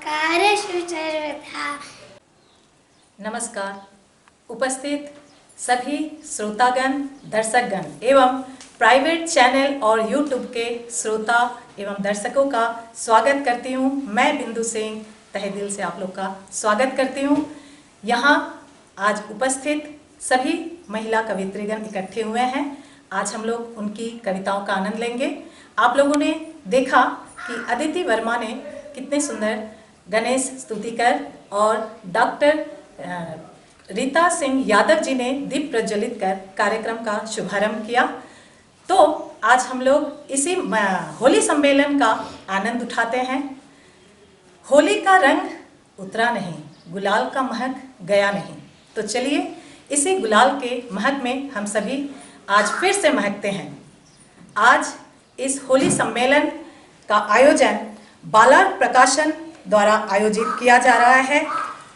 उपकारेषु सर्वदा। नमस्कार। उपस्थित सभी श्रोतागण, दर्शकगण एवं प्राइवेट चैनल और यूट्यूब के श्रोता एवं दर्शकों का स्वागत करती हूँ। मैं बिंदु सिंह तहे दिल से आप लोग का स्वागत करती हूँ। यहाँ आज उपस्थित सभी महिला कवियत्रीगण इकट्ठे हुए हैं। आज हम लोग उनकी कविताओं का आनंद लेंगे। आप लोगों ने देखा कि अदिति वर्मा ने कितने सुंदर गणेश स्तुतिकर और डॉक्टर रीता सिंह यादव जी ने दीप प्रज्वलित कर कार्यक्रम का शुभारंभ किया। तो आज हम लोग इसी होली सम्मेलन का आनंद उठाते हैं। होली का रंग उतरा नहीं, गुलाल का महक गया नहीं। तो चलिए इसी गुलाल के महक में हम सभी आज फिर से महकते हैं। आज इस होली सम्मेलन का आयोजन बालार्क प्रकाशन द्वारा आयोजित किया जा रहा है।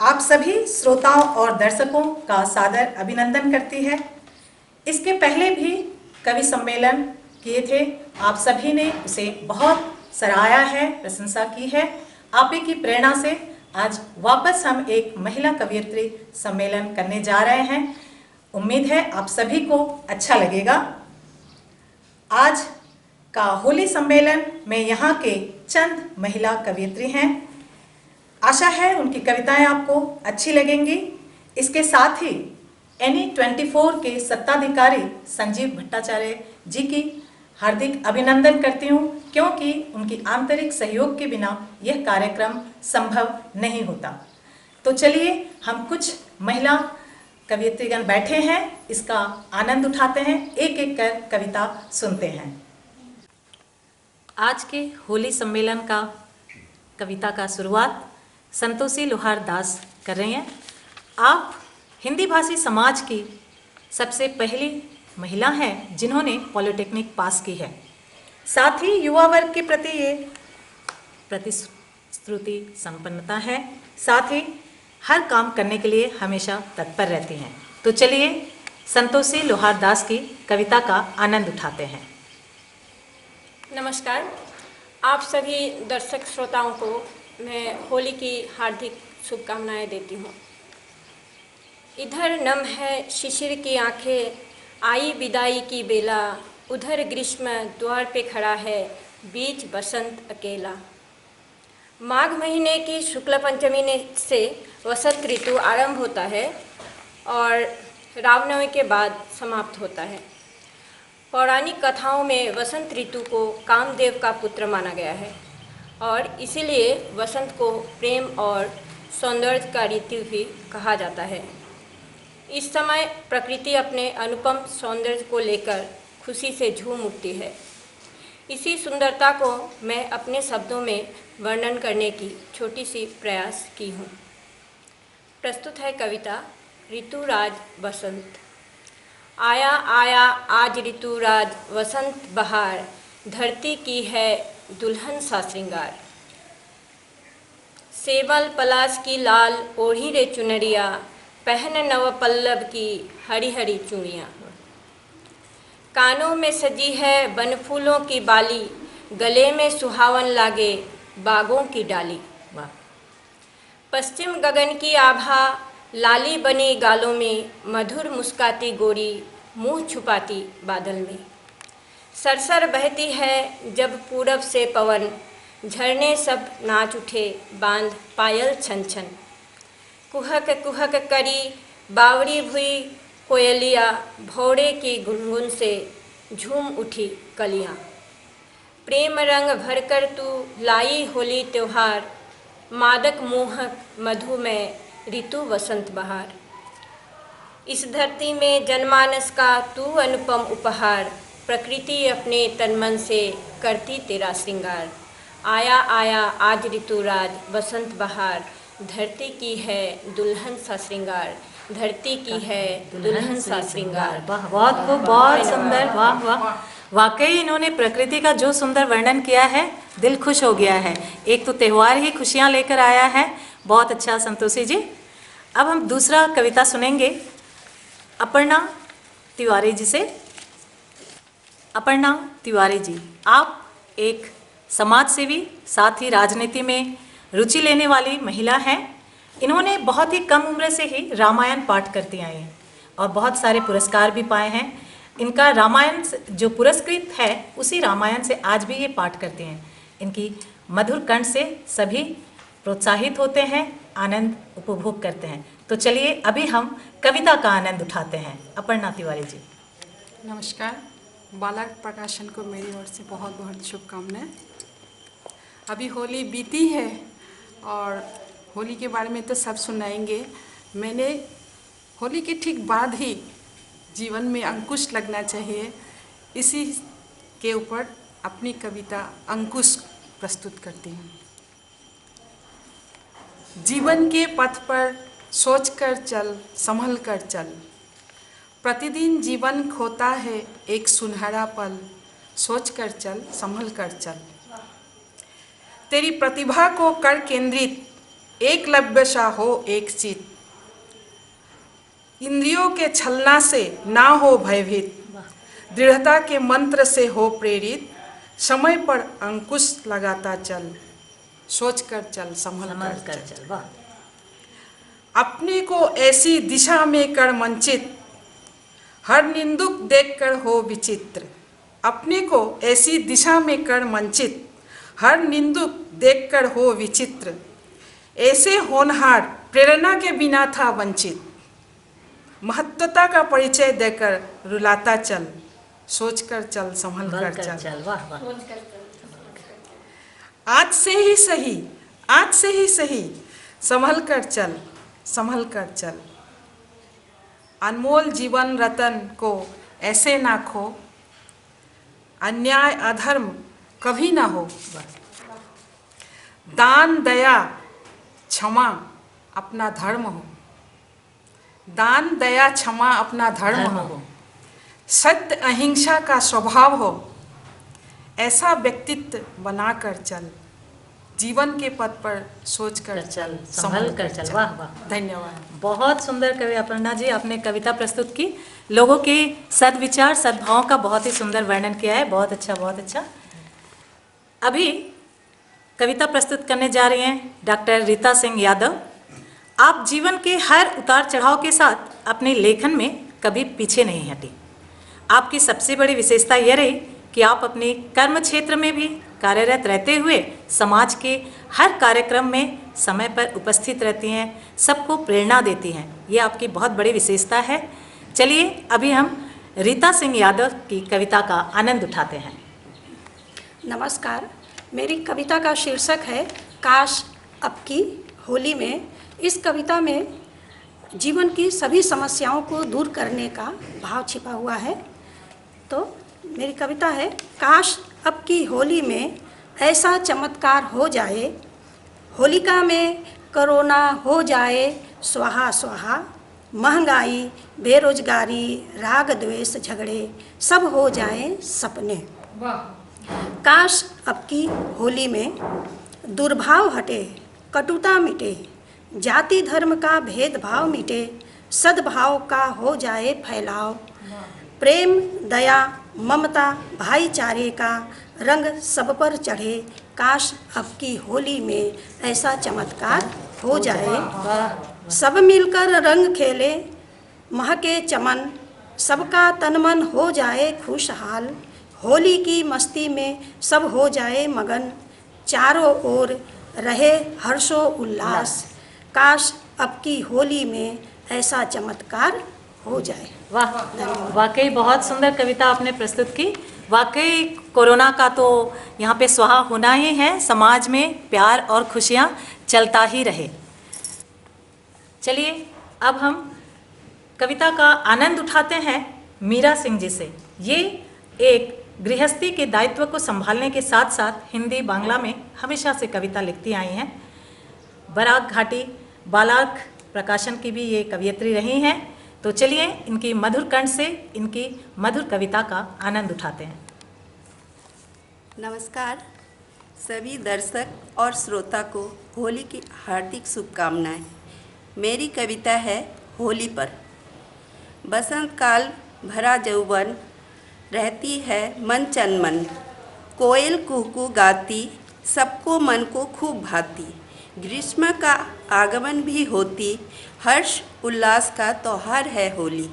आप सभी श्रोताओं और दर्शकों का सादर अभिनंदन करती है। इसके पहले भी कवि सम्मेलन किए थे, आप सभी ने उसे बहुत सराहा है, प्रशंसा की है। आप ही की प्रेरणा से आज वापस हम एक महिला कवियत्री सम्मेलन करने जा रहे हैं। उम्मीद है आप सभी को अच्छा लगेगा। आज का होली सम्मेलन में यहाँ के चंद महिला कवियत्री हैं। आशा है उनकी कविताएं आपको अच्छी लगेंगी। इसके साथ ही NE24 के सत्ताधिकारी संजीव भट्टाचार्य जी की हार्दिक अभिनंदन करती हूँ, क्योंकि उनकी आंतरिक सहयोग के बिना यह कार्यक्रम संभव नहीं होता। तो चलिए हम कुछ महिला कवियत्रीगण बैठे हैं, इसका आनंद उठाते हैं, एक एक कर कविता सुनते हैं। आज के होली सम्मेलन का कविता का शुरुआत संतोषी लोहार दास कर रही हैं। आप हिंदी भाषी समाज की सबसे पहली महिला हैं जिन्होंने पॉलिटेक्निक पास की है। साथ ही युवा वर्ग के प्रति ये प्रतिश्रुति संपन्नता है। साथ ही हर काम करने के लिए हमेशा तत्पर रहती हैं। तो चलिए संतोषी लोहार दास की कविता का आनंद उठाते हैं। नमस्कार। आप सभी दर्शक श्रोताओं को मैं होली की हार्दिक शुभकामनाएं देती हूँ। इधर नम है शिशिर की आंखें, आई विदाई की बेला, उधर ग्रीष्म द्वार पे खड़ा है, बीच बसंत अकेला। माघ महीने की शुक्ल पंचमी से वसंत ऋतु आरंभ होता है और रामनवमी के बाद समाप्त होता है। पौराणिक कथाओं में वसंत ऋतु को कामदेव का पुत्र माना गया है और इसीलिए वसंत को प्रेम और सौंदर्य का ऋतु भी कहा जाता है। इस समय प्रकृति अपने अनुपम सौंदर्य को लेकर खुशी से झूम उठती है। इसी सुंदरता को मैं अपने शब्दों में वर्णन करने की छोटी सी प्रयास की हूँ। प्रस्तुत है कविता ऋतुराज बसंत। आया आया आज ऋतुराज वसंत बहार, धरती की है दुल्हन सा श्रृंगार। सेवल पलाश की लाल ओढ़ी रे चुनरिया, पहन नव पल्लव की हरी हरी चूड़ियाँ। कानों में सजी है बनफूलों की बाली, गले में सुहावन लागे बागों की डाली। वाह। पश्चिम गगन की आभा लाली बनी गालों में, मधुर मुस्काती गोरी मुँह छुपाती बादल में। सरसर बहती है जब पूरब से पवन, झरने सब नाच उठे बांध पायल छन छन। कुहक कुहक करी बावरी भुई कोयलिया, भौरे की गुनगुन से झूम उठी कलियाँ। प्रेम रंग भरकर तू लाई होली त्योहार, मादक मोहक मधुमय ऋतु वसंत बहार। इस धरती में जनमानस का तू अनुपम उपहार, प्रकृति अपने तन मन से करती तेरा श्रृंगार। आया आया आज ऋतुराज वसंत बहार, धरती की है दुल्हन सा श्रृंगार, धरती की है दुल्हन सा श्रृंगार। वाह, बहुत खूब, बहुत सुंदर। वाह वाह, वाकई इन्होंने प्रकृति का जो सुंदर वर्णन किया है, दिल खुश हो गया है। एक तो त्यौहार ही खुशियाँ लेकर आया है। बहुत अच्छा संतोषी जी। अब हम दूसरा कविता सुनेंगे अपर्णा तिवारी जी से। अपर्णा तिवारी जी, आप एक समाज सेवी, साथ ही राजनीति में रुचि लेने वाली महिला हैं। इन्होंने बहुत ही कम उम्र से ही रामायण पाठ करती आई हैं और बहुत सारे पुरस्कार भी पाए हैं। इनका रामायण जो पुरस्कृत है उसी रामायण से आज भी ये पाठ करते हैं। इनकी मधुर कंठ से सभी प्रोत्साहित होते हैं, आनंद उपभोग करते हैं। तो चलिए अभी हम कविता का आनंद उठाते हैं। अपर्णा तिवारी जी। नमस्कार। बालक प्रकाशन को मेरी ओर से बहुत बहुत शुभकामनाएं। अभी होली बीती है और होली के बारे में तो सब सुनाएंगे। मैंने होली के ठीक बाद ही जीवन में अंकुश लगना चाहिए, इसी के ऊपर अपनी कविता अंकुश प्रस्तुत करती हूँ। जीवन के पथ पर सोच कर चल, संभल कर चल। प्रतिदिन जीवन खोता है एक सुनहरा पल, सोच कर चल, संभल कर चल। तेरी प्रतिभा को कर केंद्रित, एकलव्य सा हो एक चित। इंद्रियों के छलना से ना हो भयभीत, दृढ़ता के मंत्र से हो प्रेरित। समय पर अंकुश लगाता चल, सोच कर चल, संभल कर चल। अपने को ऐसी दिशा में कर मंचित, हर निंदुक देखकर हो विचित्र। अपने को ऐसी दिशा में कर मंचित, हर निंदुक देखकर हो विचित्र। ऐसे होनहार प्रेरणा के बिना था वंचित, महत्वता का परिचय देकर रुलाता चल, सोच कर चल, संभल कर चल। वाह वाह। आज से ही सही, आज से ही सही, संभल कर चल, संभल कर चल। अनमोल जीवन रतन को ऐसे ना खो, अन्याय अधर्म कभी ना हो। दान दया क्षमा अपना धर्म हो, दान दया क्षमा अपना धर्म हो। सत्य अहिंसा का स्वभाव हो, ऐसा व्यक्तित्व बनाकर चल। जीवन के पथ पर सोच कर चल, संभल कर चल। वाह वाह। धन्यवाद। बहुत सुंदर कवि अपर्णा जी, आपने कविता प्रस्तुत की। लोगों के सद्विचार सद्भाव का बहुत ही सुंदर वर्णन किया है। बहुत अच्छा, बहुत अच्छा। अभी कविता प्रस्तुत करने जा रही हैं डॉक्टर रीता सिंह यादव। आप जीवन के हर उतार चढ़ाव के साथ अपने लेखन में कभी पीछे नहीं हटी। आपकी सबसे बड़ी विशेषता यह रही कि आप अपने कर्म क्षेत्र में भी कार्यरत रहते हुए समाज के हर कार्यक्रम में समय पर उपस्थित रहती हैं, सबको प्रेरणा देती हैं। ये आपकी बहुत बड़ी विशेषता है। चलिए अभी हम रीता सिंह यादव की कविता का आनंद उठाते हैं। नमस्कार। मेरी कविता का शीर्षक है काश अब की होली में। इस कविता में जीवन की सभी समस्याओं को दूर करने का भाव छिपा हुआ है। तो मेरी कविता है, काश अब की होली में ऐसा चमत्कार हो जाए, होलिका में कोरोना हो जाए स्वाहा स्वाहा। महंगाई, बेरोजगारी, राग द्वेष, झगड़े सब हो जाएं सपने। काश अब की होली में दुर्भाव हटे, कटुता मिटे, जाति धर्म का भेदभाव मिटे, सद्भाव का हो जाए फैलाव। प्रेम, दया, ममता, भाईचारे का रंग सब पर चढ़े। काश अब की होली में ऐसा चमत्कार हो जाए। सब मिलकर रंग खेले, महके चमन, सबका तन मन हो जाए खुशहाल। होली की मस्ती में सब हो जाए मगन, चारों ओर रहे हर्षो उल्लास। काश अब की होली में ऐसा चमत्कार हो जाए। वाह, वाकई बहुत सुंदर कविता आपने प्रस्तुत की। वाकई कोरोना का तो यहाँ पे स्वाहा होना ही है। समाज में प्यार और खुशियाँ चलता ही रहे। चलिए अब हम कविता का आनंद उठाते हैं मीरा सिंह जी से। ये एक गृहस्थी के दायित्व को संभालने के साथ साथ हिंदी बांग्ला में हमेशा से कविता लिखती आई हैं। बराक घाटी बालार्क प्रकाशन की भी ये कवियत्री रही हैं। तो चलिए इनकी मधुर कंठ से इनकी मधुर कविता का आनंद उठाते हैं। नमस्कार। सभी दर्शक और श्रोता को होली की हार्दिक शुभकामनाएं। मेरी कविता है होली पर। बसंत काल भरा यौवन, रहती है मन चनमन। कोयल कुहकू गाती, सबको मन को खूब भाती। ग्रीष्म का आगमन भी होती हर्ष उल्लास का त्योहार है होली।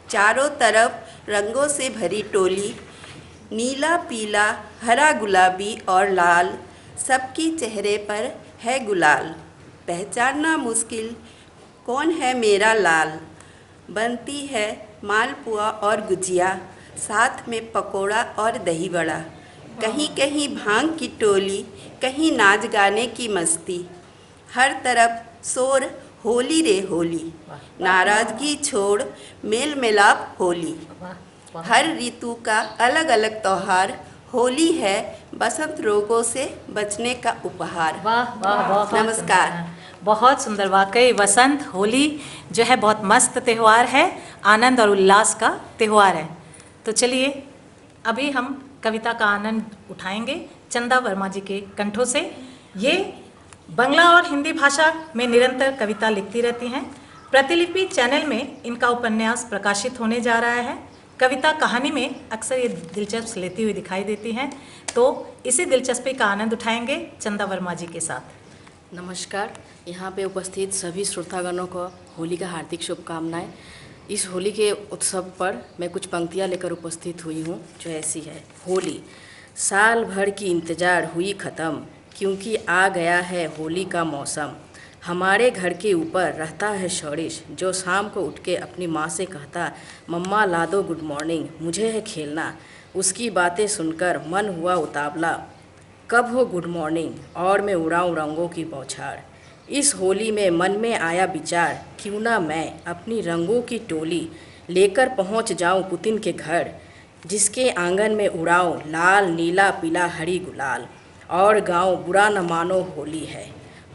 चारों तरफ रंगों से भरी टोली, नीला पीला हरा गुलाबी और लाल, सबकी चेहरे पर है गुलाल। पहचानना मुश्किल कौन है मेरा लाल। बनती है मालपुआ और गुजिया, साथ में पकोड़ा और दही बड़ा। कहीं कहीं भांग की टोली, कहीं नाच गाने की मस्ती। हर तरफ शोर होली रे होली, नाराज़गी छोड़ मेल मिलाप होली। हर ऋतु का अलग अलग त्योहार, होली है बसंत रोगों से बचने का उपहार। वाह वाह वाह, नमस्कार। बहुत सुंदर। वाकई वसंत होली जो है बहुत मस्त त्यौहार है, आनंद और उल्लास का त्यौहार है। तो चलिए अभी हम कविता का आनंद उठाएंगे चंदा वर्मा जी के कंठों से। ये बांग्ला और हिंदी भाषा में निरंतर कविता लिखती रहती हैं। प्रतिलिपि चैनल में इनका उपन्यास प्रकाशित होने जा रहा है। कविता कहानी में अक्सर ये दिलचस्प लेती हुई दिखाई देती हैं। तो इसी दिलचस्पी का आनंद उठाएंगे चंदा वर्मा जी के साथ। नमस्कार। यहाँ पे उपस्थित सभी श्रोतागणों को होली का हार्दिक शुभकामनाएं। इस होली के उत्सव पर मैं कुछ पंक्तियाँ लेकर उपस्थित हुई हूँ जो ऐसी है। होली साल भर की इंतज़ार हुई ख़त्म, क्योंकि आ गया है होली का मौसम। हमारे घर के ऊपर रहता है शौरिश, जो शाम को उठ के अपनी माँ से कहता, मम्मा ला दो गुड मॉर्निंग, मुझे है खेलना। उसकी बातें सुनकर मन हुआ उतावला, कब हो गुड मॉर्निंग और मैं उड़ाऊँ रंगों की बौछार। इस होली में मन में आया विचार, क्यों ना मैं अपनी रंगों की टोली लेकर पहुंच जाऊं पुतिन के घर, जिसके आंगन में उड़ाऊं लाल नीला पीला हरी गुलाल, और गाँव बुरा न मानो होली है।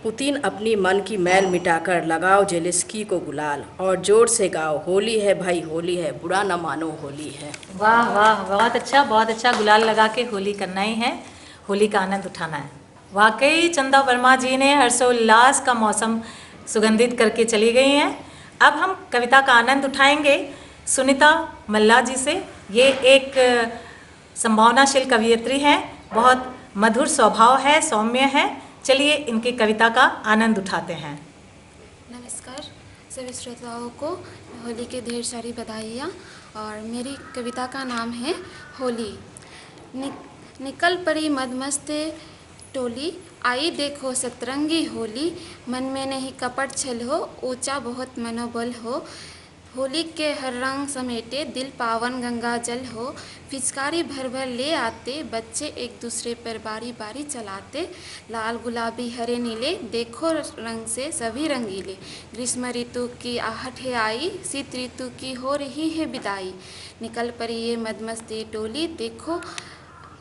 पुतिन अपनी मन की मैल मिटाकर लगाओ जेलेस्की को गुलाल, और जोर से गाओ होली है भाई होली है, बुरा न मानो होली है। वाह वाह, बहुत अच्छा। गुलाल लगा के होली करना ही है, होली का आनंद उठाना है। वाकई चंदा वर्मा जी ने हर्षोल्लास का मौसम सुगंधित करके चली गई हैं। अब हम कविता का आनंद उठाएंगे सुनीता मल्ला जी से। ये एक संभावनाशील कवयित्री हैं, बहुत मधुर स्वभाव है, सौम्य है। चलिए इनकी कविता का आनंद उठाते हैं। नमस्कार सभी श्रोताओं को होली के ढेर सारी बधाइयाँ। और मेरी कविता का नाम है होली। निकल पड़ी मदमस्त टोली, आई देखो सतरंगी होली। मन में नहीं कपट छल हो, ऊंचा बहुत मनोबल हो। होली के हर रंग समेटे दिल पावन गंगा जल हो। पिचकारी भर भर ले आते बच्चे एक दूसरे पर बारी बारी चलाते। लाल गुलाबी हरे नीले देखो रंग से सभी रंगीले। ग्रीष्म ऋतु की आहट है आई, शीत ऋतु की हो रही है विदाई। निकल पड़ी ये मदमस्ती टोली, देखो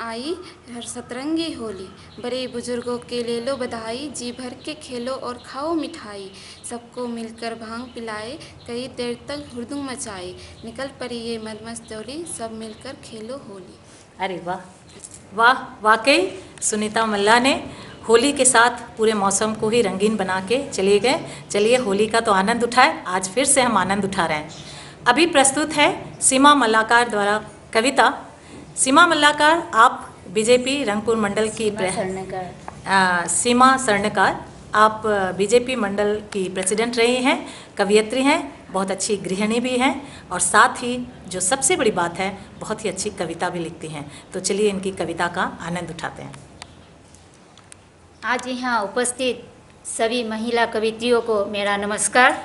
आई हर सतरंगी होली। बड़े बुजुर्गों के ले लो बधाई, जी भर के खेलो और खाओ मिठाई। सबको मिलकर भांग पिलाए, कई देर तक हुड़दंग मचाए। निकल पड़ी ये मदमस्त टोली, सब मिलकर खेलो होली। अरे वाह वाह, वाकई सुनीता मल्ला ने होली के साथ पूरे मौसम को ही रंगीन बना के चले गए। चलिए होली का तो आनंद उठाए, आज फिर से हम आनंद उठा रहे हैं। अभी प्रस्तुत है सीमा मल्लाकार द्वारा कविता। सीमा मल्लाकार, आप बीजेपी रंगपुर मंडल की सीमा स्वर्णकार, आप बीजेपी मंडल की प्रेसिडेंट रही हैं, कवयित्री हैं, बहुत अच्छी गृहिणी भी हैं, और साथ ही जो सबसे बड़ी बात है बहुत ही अच्छी कविता भी लिखती हैं। तो चलिए इनकी कविता का आनंद उठाते हैं। आज यहाँ उपस्थित सभी महिला कवित्रियों को मेरा नमस्कार।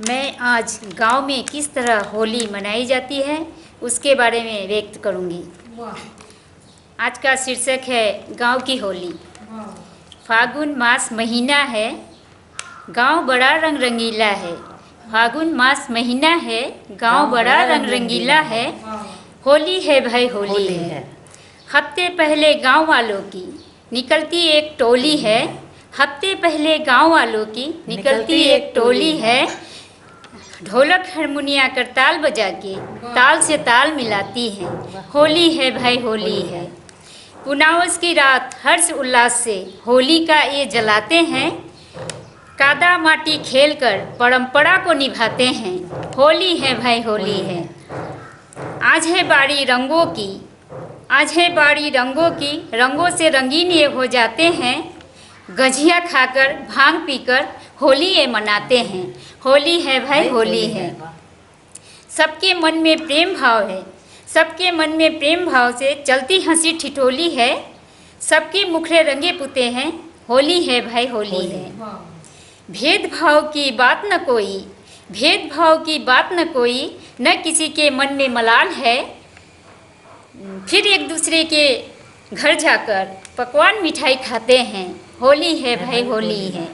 मैं आज गांव में किस तरह होली मनाई जाती है उसके बारे में व्यक्त करूंगी। आज का शीर्षक है गांव की होली। फागुन मास महीना है, गांव बड़ा रंग रंगीला है। फागुन मास महीना है, गांव बड़ा रंग रंगीला है। होली है भाई होली है। हफ्ते पहले गांव वालों की निकलती एक टोली है। हफ्ते पहले गांव वालों की निकलती एक टोली है। ढोलक हारमोनिया कर ताल बजा के ताल से ताल मिलाती है। होली है भाई होली है। पुनावस की रात हर्ष उल्लास से होली का ये जलाते हैं। कादा माटी खेलकर परंपरा को निभाते हैं। होली है भाई होली है। आज है बारी रंगों की, आज है बारी रंगों की। रंगों से रंगीन ये हो जाते हैं। गजिया खाकर भांग पीकर होली ये मनाते हैं। होली है भाई होली है। सबके मन में प्रेम भाव है, सबके मन में प्रेम भाव से चलती हंसी ठिठोली है। सबके मुखड़े रंगे पुते हैं, होली है भाई होली है। भेदभाव की बात न कोई, भेदभाव की बात न कोई, न किसी के मन में मलाल है। फिर एक दूसरे के घर जाकर पकवान मिठाई खाते हैं, होली है भाई होली है।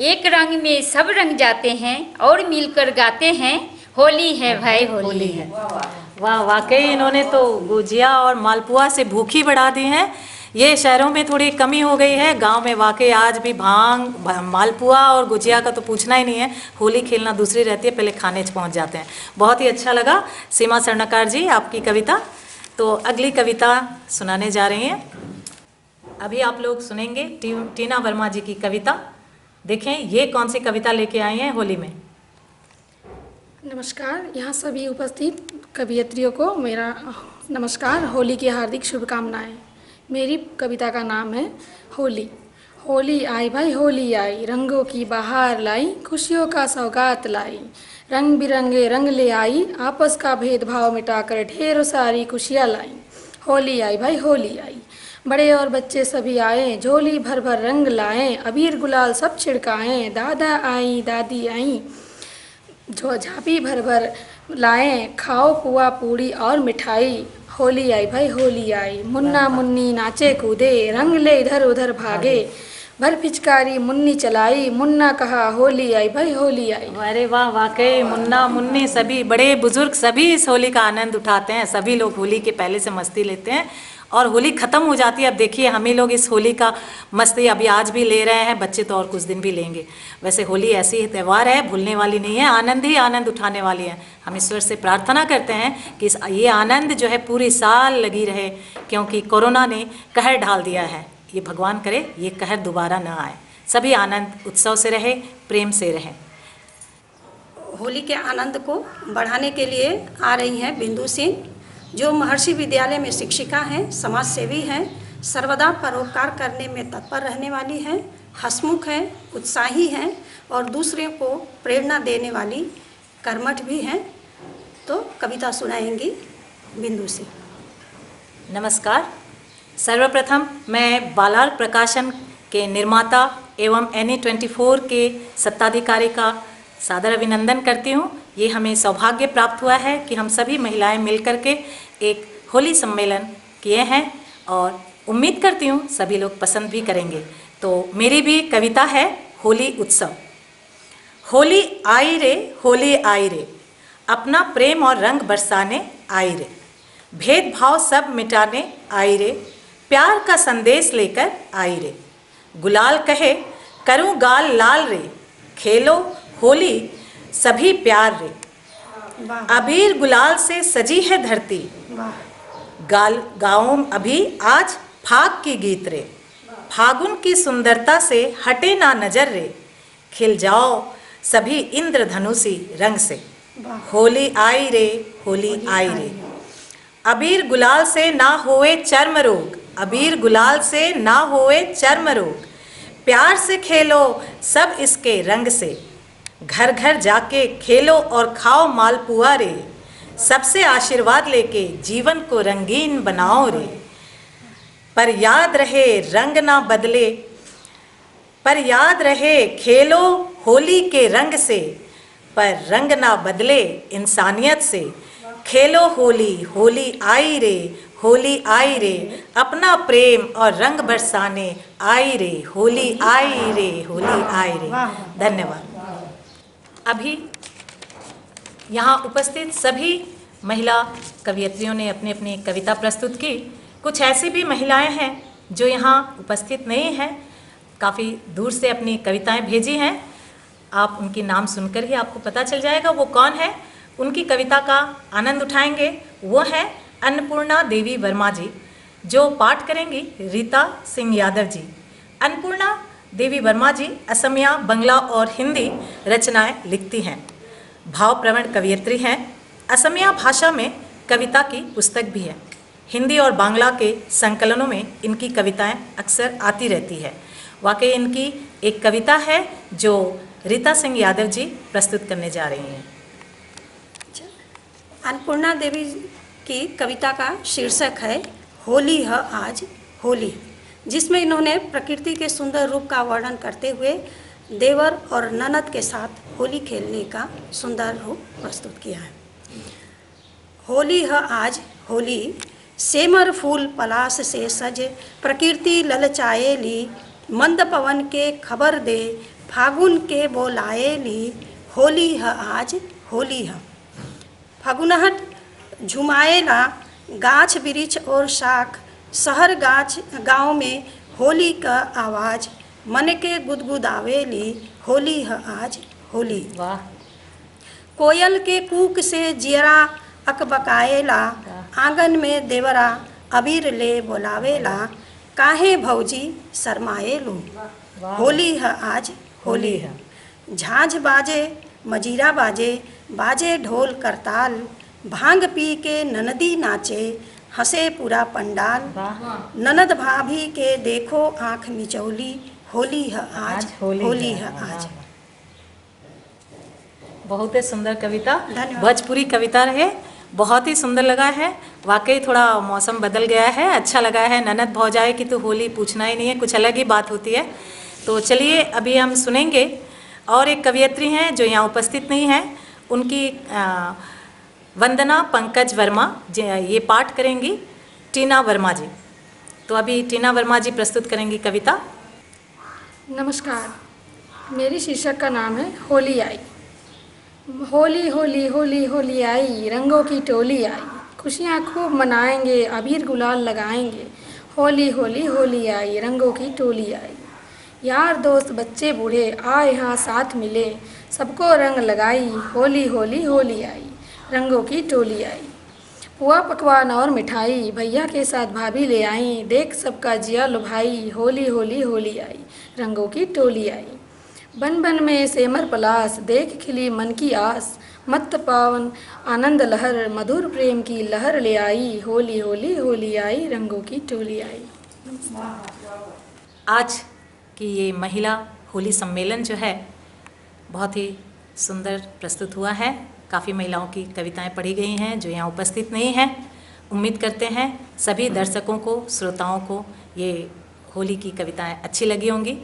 एक रंग में सब रंग जाते हैं और मिलकर गाते हैं, होली है भाई होली है। वाह, वाकई इन्होंने तो गुजिया और मालपुआ से भूख ही बढ़ा दी है। ये शहरों में थोड़ी कमी हो गई है, गांव में वाकई आज भी भांग, मालपुआ और गुजिया का तो पूछना ही नहीं है। होली खेलना दूसरी रहती है, पहले खाने पहुंच जाते हैं। बहुत ही अच्छा लगा सीमा स्वर्णकार जी आपकी कविता। तो अगली कविता सुनाने जा रही हैं। अभी आप लोग सुनेंगे टीना वर्मा जी की कविता। देखें ये कौन सी कविता लेके आई हैं होली में। नमस्कार, यहाँ सभी उपस्थित कवियत्रियों को मेरा नमस्कार। होली की हार्दिक शुभकामनाएं। मेरी कविता का नाम है होली। होली आई भाई होली आई, रंगों की बहार लाई, खुशियों का सौगात लाई। रंग बिरंगे रंग ले आई, आपस का भेदभाव मिटाकर ढेरों सारी खुशियाँ लाई। होली आई भाई होली आई, बड़े और बच्चे सभी आए, झोली भर भर रंग लाएं, अबीर गुलाल सब छिड़काएं। दादा आई दादी आई, जो झापी भर भर लाएं, खाओ पुआ पूड़ी और मिठाई। होली आई भाई होली आई, मुन्ना मुन्नी नाचे कूदे, रंग ले इधर उधर भागे, भर पिचकारी मुन्नी चलाई, मुन्ना कहा होली आई भाई होली आई। अरे वाह, वाकई मुन्ना मुन्नी सभी बड़े बुजुर्ग सभी इस होली का आनंद उठाते हैं। सभी लोग होली के पहले से मस्ती लेते हैं और होली ख़त्म हो जाती है। अब देखिए हम ही लोग इस होली का मस्ती अभी आज भी ले रहे हैं, बच्चे तो और कुछ दिन भी लेंगे। वैसे होली ऐसी ही त्यौहार है, भूलने वाली नहीं है, आनंद ही आनंद उठाने वाली है। हम ईश्वर से प्रार्थना करते हैं कि ये आनंद जो है पूरी साल लगी रहे, क्योंकि कोरोना ने कहर ढाल दिया है। ये भगवान करे ये कहर दोबारा ना आए। सभी आनंद उत्सव से रहे, प्रेम से रहे। होली के आनंद को बढ़ाने के लिए आ रही हैं बिंदु सिंह, जो महर्षि विद्यालय में शिक्षिका हैं, समाज सेवी हैं, सर्वदा परोपकार करने में तत्पर रहने वाली हैं, हंसमुख हैं, उत्साही हैं और दूसरे को प्रेरणा देने वाली कर्मठ भी हैं। तो कविता सुनाएंगी बिंदु सिंह। नमस्कार। सर्वप्रथम मैं बालार प्रकाशन के निर्माता एवं NE24 के सत्ताधिकारी का सादर अभिनंदन करती हूँ। ये हमें सौभाग्य प्राप्त हुआ है कि हम सभी महिलाएं मिलकर के एक होली सम्मेलन किए हैं और उम्मीद करती हूँ सभी लोग पसंद भी करेंगे। तो मेरी भी कविता है होली उत्सव। होली आई रे, अपना प्रेम और रंग बरसाने आई रे, भेदभाव सब मिटाने आई रे, प्यार का संदेश लेकर आई रे। गुलाल कहे करूँ गाल लाल रे, खेलो होली सभी प्यार रे। अबीर गुलाल से सजी है धरती, गाँव अभी आज फाग की गीत रे। फागुन की सुंदरता से हटे ना नजर रे, खिल जाओ सभी इंद्रधनुषी रंग से। होली आई रे, होली आई रे। अबीर गुलाल से ना होए चर्म रोग, अबीर गुलाल से ना होए चर्म रोग, प्यार से खेलो सब इसके रंग से। घर घर जाके खेलो और खाओ मालपुआ रे, सबसे आशीर्वाद लेके जीवन को रंगीन बनाओ रे। पर याद रहे रंग ना बदले, पर याद रहे खेलो होली के रंग से, पर रंग ना बदले इंसानियत से। खेलो होली, होली आई रे, होली आई रे, अपना प्रेम और रंग बरसाने आई रे, होली आई रे, होली आई रे। धन्यवाद। अभी यहाँ उपस्थित सभी महिला कवियत्रियों ने अपनी अपनी कविता प्रस्तुत की। कुछ ऐसी भी महिलाएं हैं जो यहाँ उपस्थित नहीं हैं, काफ़ी दूर से अपनी कविताएं भेजी हैं। आप उनकी नाम सुनकर ही आपको पता चल जाएगा वो कौन है। उनकी कविता का आनंद उठाएंगे। वो है अन्नपूर्णा देवी वर्मा जी, जो पाठ करेंगी रीता सिंह यादव जी। अन्नपूर्णा देवी वर्मा जी असमिया, बंगला और हिंदी रचनाएं लिखती हैं। भाव प्रवण कवियत्री हैं। असमिया भाषा में कविता की पुस्तक भी है। हिंदी और बांग्ला के संकलनों में इनकी कविताएं अक्सर आती रहती है। वाकई इनकी एक कविता है जो रीता सिंह यादव जी प्रस्तुत करने जा रही हैं। अन्नपूर्णा देवी की कविता का शीर्षक है होली है आज होली, जिसमें इन्होंने प्रकृति के सुंदर रूप का वर्णन करते हुए देवर और ननद के साथ होली खेलने का सुंदर रूप प्रस्तुत किया है। होली है आज होली, सेमर फूल पलाश से सज प्रकृति ललचाए ली, मंद पवन के खबर दे फागुन के बोलाए ली। होली है आज होली है, फागुनहट झुमाएला गाछ वृक्ष और शाख, शहर गांव में होली का आवाज़ मन के गुदगुदावेली। होली है आज होली। वाह। कोयल के कूक से जियरा अकबकाएला, आंगन में देवरा अबीर ले बोलावेला, काहे भौजी शरमाएलू। होली है आज होली है, झांझ बाजे मजीरा बाजे, बाजे ढोल करताल, भांग पी के ननदी नाचे, हंसे पूरा पंडाल। ननद भाभी के देखो आँख मिचौली। होली है आज होली है आज। बहुत ही सुंदर कविता, धन्यवाद। भोजपुरी कविता रहे, बहुत ही सुंदर लगा है। वाकई थोड़ा मौसम बदल गया है, अच्छा लगा है। ननद भौजाई की तो होली पूछना ही नहीं है, कुछ अलग ही बात होती है। तो चलिए अभी हम सुनेंगे और एक कवयित्री हैं जो यहाँ उपस्थित नहीं है, उनकी वंदना पंकज वर्मा ये पाठ करेंगी टीना वर्मा जी। तो अभी टीना वर्मा जी प्रस्तुत करेंगी कविता। नमस्कार, मेरी शीर्षक का नाम है होली आई। होली होली होली होली आई, रंगों की टोली आई, खुशियाँ खूब मनाएंगे, अबीर गुलाल लगाएंगे। होली होली होली आई, रंगों की टोली आई, यार दोस्त बच्चे बूढ़े आए यहाँ साथ मिले, सबको रंग लगाई। होली होली होली आई, रंगों की टोली आई, पुआ पकवान और मिठाई भैया के साथ भाभी ले आई, देख सबका जिया लुभाई। होली होली होली आई, रंगों की टोली आई, बन बन में सेमर पलास, देख खिली मन की आस, मत पावन आनंद लहर, मधुर प्रेम की लहर ले आई। होली होली होली आई, रंगों की टोली आई। आज की ये महिला होली सम्मेलन जो है बहुत ही सुंदर प्रस्तुत हुआ है। काफ़ी महिलाओं की कविताएं पढ़ी गई हैं जो यहाँ उपस्थित नहीं हैं। उम्मीद करते हैं सभी दर्शकों को, श्रोताओं को ये होली की कविताएं अच्छी लगी होंगी।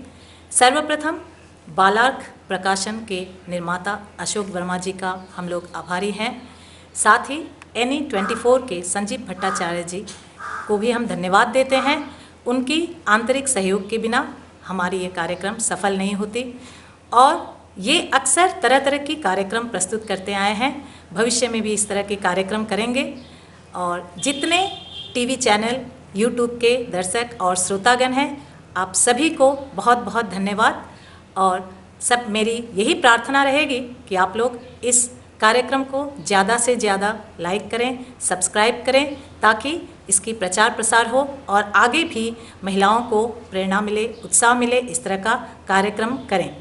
सर्वप्रथम बालार्क प्रकाशन के निर्माता अशोक वर्मा जी का हम लोग आभारी हैं। साथ ही NE24 के संजीव भट्टाचार्य जी को भी हम धन्यवाद देते हैं। उनकी आंतरिक सहयोग के बिना हमारी ये कार्यक्रम सफल नहीं होती और ये अक्सर तरह तरह की कार्यक्रम प्रस्तुत करते आए हैं, भविष्य में भी इस तरह के कार्यक्रम करेंगे। और जितने टीवी चैनल, यूट्यूब के दर्शक और श्रोतागण हैं, आप सभी को बहुत बहुत धन्यवाद। और सब मेरी यही प्रार्थना रहेगी कि आप लोग इस कार्यक्रम को ज़्यादा से ज़्यादा लाइक करें, सब्सक्राइब करें, ताकि इसकी प्रचार प्रसार हो और आगे भी महिलाओं को प्रेरणा मिले, उत्साह मिले, इस तरह का कार्यक्रम करें।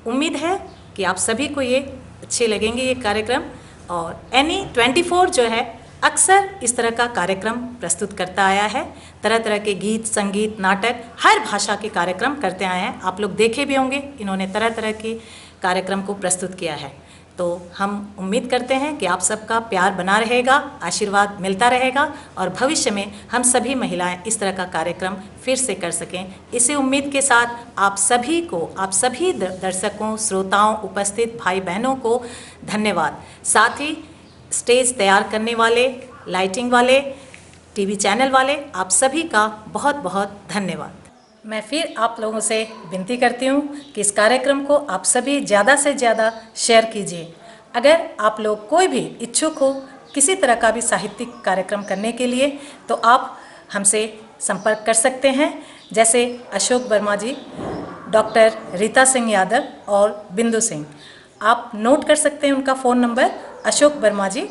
उम्मीद है कि आप सभी को ये अच्छे लगेंगे ये कार्यक्रम। और NE24 जो है अक्सर इस तरह का कार्यक्रम प्रस्तुत करता आया है। तरह तरह के गीत, संगीत, नाटक, हर भाषा के कार्यक्रम करते आए हैं। आप लोग देखे भी होंगे, इन्होंने तरह तरह के कार्यक्रम को प्रस्तुत किया है। तो हम उम्मीद करते हैं कि आप सबका प्यार बना रहेगा, आशीर्वाद मिलता रहेगा और भविष्य में हम सभी महिलाएं इस तरह का कार्यक्रम फिर से कर सकें। इसी उम्मीद के साथ आप सभी को, आप सभी दर्शकों, श्रोताओं, उपस्थित भाई बहनों को धन्यवाद। साथ ही स्टेज तैयार करने वाले, लाइटिंग वाले, टीवी चैनल वाले, आप सभी का बहुत बहुत धन्यवाद। मैं फिर आप लोगों से विनती करती हूँ कि इस कार्यक्रम को आप सभी ज़्यादा से ज़्यादा शेयर कीजिए। अगर आप लोग कोई भी इच्छुक हो किसी तरह का भी साहित्यिक कार्यक्रम करने के लिए, तो आप हमसे संपर्क कर सकते हैं। जैसे अशोक वर्मा जी, डॉक्टर रीता सिंह यादव और बिंदु सिंह, आप नोट कर सकते हैं उनका फ़ोन नंबर। अशोक वर्मा जी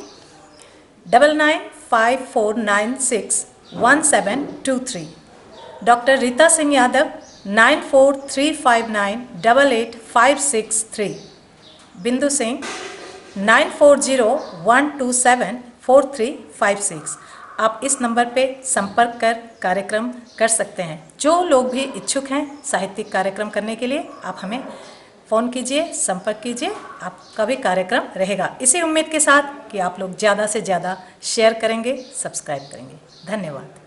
9954961723, डॉक्टर रीता सिंह यादव 9435988563, बिंदु सिंह 9401274356। आप इस नंबर पे संपर्क कर कार्यक्रम कर सकते हैं। जो लोग भी इच्छुक हैं साहित्यिक कार्यक्रम करने के लिए, आप हमें फ़ोन कीजिए, संपर्क कीजिए, आपका भी कार्यक्रम रहेगा। इसी उम्मीद के साथ कि आप लोग ज़्यादा से ज़्यादा शेयर करेंगे, सब्सक्राइब करेंगे। धन्यवाद।